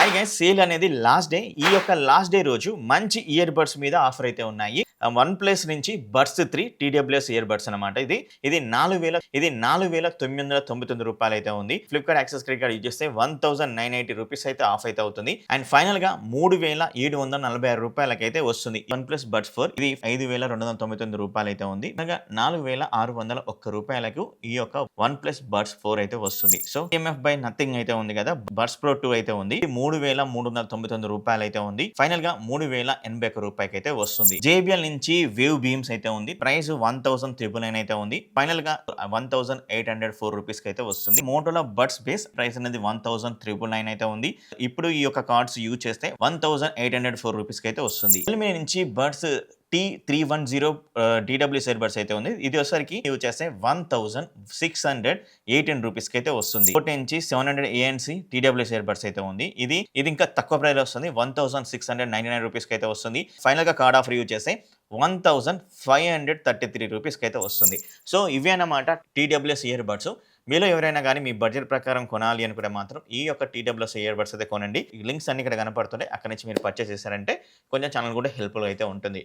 Hi guys, sale అనేది last day. ఈ యొక్క లాస్ట్ డే రోజు మంచి ఇయర్ బడ్స్ మీద ఆఫర్ అయితే ఉన్నాయి. వన్ ప్లస్ నుంచి బడ్స్ 3 టీడబ్ల్యూఎస్ ఇయర్ బడ్స్ అనమాట. ఇది 4,999 రూపాయలు అయితే ఉంది. Flipkart access credit card use చేస్తే 1,980 రూపీస్ అయితే ఆఫ్ అయితే అవుతుంది. అండ్ ఫైనల్ గా 3,746 రూపాయలకైతే వస్తుంది వన్ ప్లస్ బడ్స్ 4. ఇది 5,299 రూపాయలు అయితే ఉంది. 4,601 రూపాయలకు ఈ యొక్క వన్ ప్లస్ బడ్స్ 4 అయితే వస్తుంది. సో ఎంఎఫ్ బై నథింగ్ అయితే ఉంది కదా, బడ్స్ ప్రో 2 అయితే ఉంది. 3,399 రూపాయలు అయితే ఉంది. ఫైనల్ గా 3,081 రూపాయలకి అయితే వస్తుంది. JBL నుంచి వేవ్ బీమ్స్ అయితే ఉంది. ప్రైస్ 1,999 అయితే ఉంది. ఫైనల్ గా 1,804 రూపీస్ కి అయితే వస్తుంది. మోటోలా బడ్స్ బేస్ ప్రైస్ అనేది 1,999 అయితే ఉంది. ఇప్పుడు ఈ యొక్క కార్డ్స్ యూజ్ చేస్తే 1,804 రూపీస్ కి అయితే వస్తుంది. రియల్మీ నుంచి buds T310 DWS ear buds అయితే ఉంది. ఇది వచ్చేసరికి యూజ్ చేస్తే 1,618 రూపీస్ కి అయితే వస్తుంది. నుంచి 700 ANC TWS ఇయర్ బడ్స్ అయితే ఉంది. ఇది ఇంకా తక్కువ ప్రైస్ వస్తుంది. 1,699 రూపీస్ కి అయితే వస్తుంది. ఫైనల్ గా కార్డ్ ఆఫర్ యూజ్ చేస్తే 1,533 రూపీస్ కి అయితే వస్తుంది. సో ఇవి అన్నమాట TWS ఇయర్ బడ్స్. మీలో ఎవరైనా కానీ మీ బడ్జెట్ ప్రకారం కొనాలి అనుకుంటే మాత్రం ఈ యొక్క TWS ఇయర్ బడ్స్ అయితే కొనండి. లింక్స్ అన్ని ఇక్కడ కనపడుతుంటాయి. అక్కడ నుంచి మీరు పర్చేస్ చేశారంటే కొంచెం ఛానల్ కూడా హెల్ప్ఫుల్ అయితే ఉంటుంది.